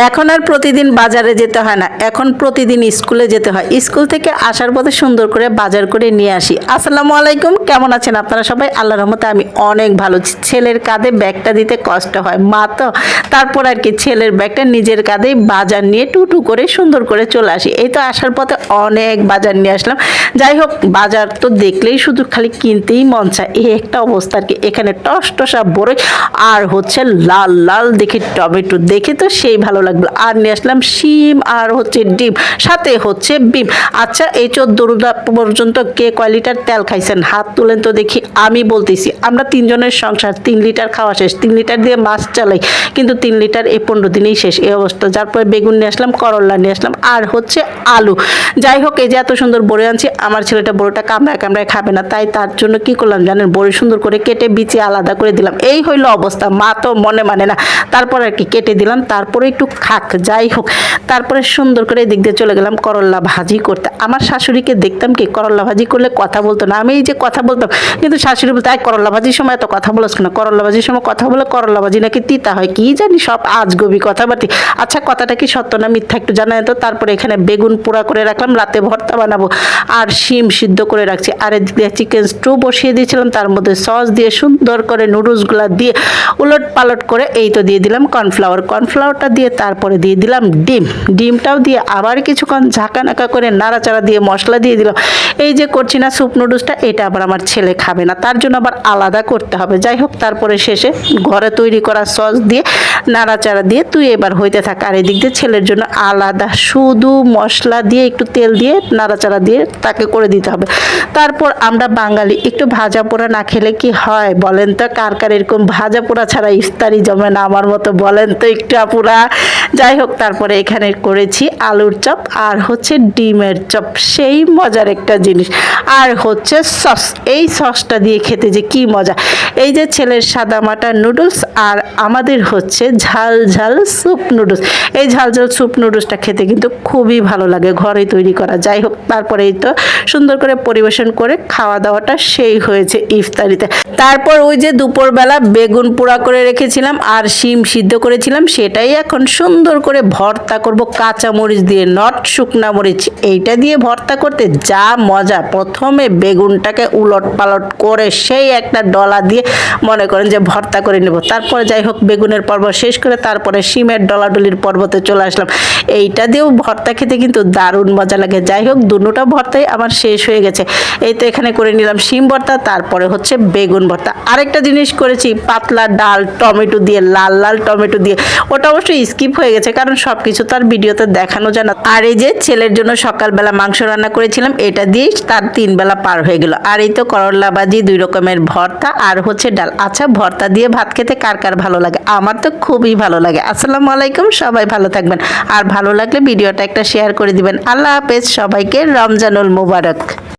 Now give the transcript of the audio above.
এখন আর প্রতিদিন বাজারে যেতে হয় না, এখন প্রতিদিন স্কুলে যেতে হয়। স্কুল থেকে আসার পথে সুন্দর করে বাজার করে নিয়ে আসি। আসসালামু আলাইকুম, কেমন আছেন আপনারা সবাই? আল্লাহর রহমতে আমি অনেক ভালো। ছেলের কাঁধে ব্যাগটা দিতে কষ্ট হয়, মা তো, তারপর আর কি ছেলের ব্যাগটা নিজের কাঁধেই বাজার নিয়ে টুটু করে সুন্দর করে চলে আসি। এই তো আসার পথে অনেক বাজার নিয়ে আসলাম। যাই হোক, বাজার তো দেখলেই শুধু খালি কিনতেই মন চায়, এই একটা অবস্থা আর কি। এখানে টসটসা বড়ই আর হচ্ছে লাল লাল দেখে টমেটো, দেখে তো সেই ভালো লাগলো। আর নিয়ে আসলাম শিম আর হচ্ছে ডিম, সাথে হচ্ছে বিম। আচ্ছা, এই 14 পর্যন্ত কে কয় লিটার তেল খাইছেন? হাত তুলেন তো দেখি। আমি বলতেছি, আমরা 3 জনের সংসার, 3 লিটার খাওয়া শেষ। 3 লিটার দিয়ে মাছ চালাই, কিন্তু 3 লিটার এই 15 দিনেই শেষ, এই অবস্থা। যার পরে বেগুন নিয়ে আসলাম, করলা নিয়ে আসলাম আর হচ্ছে আলু। যাই হোক, এই যে এত সুন্দর বড়ি আনছি, আমার ছেলেটা বড়িটা কামড়ায় কামড়ায় খাবে না, তাই তার জন্য কি করলাম জানেন, বড়ি সুন্দর করে কেটে বিচি আলাদা করে দিলাম। এই হইলো অবস্থা। মা তো মনে মানে না, তারপর আর কি কেটে দিলাম, তারপরে একটু খাক। যাই হোক, তারপরে সুন্দর করে এদিক দিয়ে চলে গেলাম করলা ভাজি করতে। আমার শাশুড়িকে দেখতাম কি করলা ভাজি করলে কথা বলতো না, আমি এই যে কথা বলতাম, কিন্তু শাশুড়ি বলতো, এই করলা ভাজির সময় এত কথা বলছ কেন? করলা ভাজির সময় কথা বলে করলা ভাজি নাকি তিতা হয়, কি জানি সব আজগবি কথাবার্তি। আচ্ছা, কথাটা কি সত্য না মিথ্যা একটু জানাই তো। তারপরে এখানে বেগুন পোড়া করে রাখলাম, রাতে ভর্তা বানাবো, আর শিম সিদ্ধ করে রাখছি। আর এদিক দিয়ে চিকেন স্টু বসিয়ে দিয়েছিলাম, তার মধ্যে সস দিয়ে সুন্দর করে নুডলসগুলা দিয়ে উলট পালট করে এই তো দিয়ে দিলাম কর্নফ্লাওয়ারটা দিয়ে, তারপরে দিয়ে দিলাম ডিমটাও দিয়ে আবার কিছুক্ষণ ঝাঁকানাকা করে নাড়াচাড়া দিয়ে মশলা দিয়ে দিলাম। এই যে করছি না স্যুপ নুডলসটা, এটা আবার আমার ছেলে খাবে না, তার জন্য আবার আলাদা করতে হবে। যাই হোক, তারপরে শেষে ঘরে তৈরি করা সস দিয়ে নাড়াচাড়া দিয়ে তুই এবার হইতে থাক। আর এদিক দিয়ে ছেলের জন্য আলাদা শুধু মশলা দিয়ে একটু তেল দিয়ে নাড়াচাড়া দিয়ে তাকে করে দিতে হবে। তারপর আমরা বাঙালি একটু ভাজা পোড়া না খেলে কি হয় বলেন তো? কার কার এরকম ভাজা পোড়া ছাড়া ইফতারি জমে না আমার মতো, বলেন তো একটু আপুরা? যাই হোক, তারপরে এখানে করেছি আলুর চপ আর হচ্ছে ডিমের চপ, সেই মজার একটা জিনিস। আর হচ্ছে সস, এই সসটা দিয়ে খেতে যে কি মজা। এই যে ছেলের সাদা মাটা নুডলস আর আমাদের হচ্ছে ঝাল ঝাল স্যুপ নুডলস। এই ঝাল ঝাল স্যুপ নুডলসটা খেতে কিন্তু খুবই ভালো লাগে, ঘরেই তৈরি করা। যাই হোক, তারপরে এই তো সুন্দর করে পরিবেশন করে খাওয়া দাওয়াটা সেই হয়েছে ইফতারিতে। তারপর ওই যে দুপুরবেলা বেগুন পোড়া করে রেখেছিলাম আর শিম সিদ্ধ করেছিলাম, সেটাই এখন সুন্দর করে ভর্তা করব কাঁচা মরিচ দিয়ে, নট শুকনা মরিচ। এইটা দিয়ে ভর্তা করতে যা মজা। প্রথমে বেগুনটাকে উলট পালট করে সেই একটা ডলা দিয়ে মনে করেন যে ভর্তা করে নেব। তারপরে যাই হোক, বেগুনের পর্ব শেষ করে তারপরে শিমের ডলাডলির পর্বতে চলে আসলাম। এইটা দিয়েও ভর্তা খেতে কিন্তু দারুণ মজা লাগে। যাই হোক, দুটোটা ভর্তাই আমার শেষ হয়ে গেছে। এই তো এখানে করে নিলাম শিম ভর্তা, তারপরে হচ্ছে বেগুন ভর্তা। আরেকটা জিনিস করেছি, পাতলা ডাল টমেটো দিয়ে, লাল লাল টমেটো দিয়ে। ওটা অবশ্যই স্কিপ হয়ে গেছে, কারণ সব কিছু তার ভিডিওতে দেখানো যায় না। আর এই যে ছেলের জন্য সকালবেলা মাংস রান্না করেছিলাম, এটা দিয়েই তার 3 বেলা পার হয়ে গেল। আর এই তো করলা ভাজি, 2 রকমের ভর্তা আর হচ্ছে ডাল। আচ্ছা, ভর্তা দিয়ে ভাত খেতে কার কার ভালো লাগে? আমার তো খুবই ভালো লাগে। আসসালামু আলাইকুম, সবাই ভালো থাকবেন। আর ভালো লাগলে ভিডিওটা একটা শেয়ার করে দিবেন। আল্লাহ হাফেজ, সবাইকে রমজানুল মুবারক।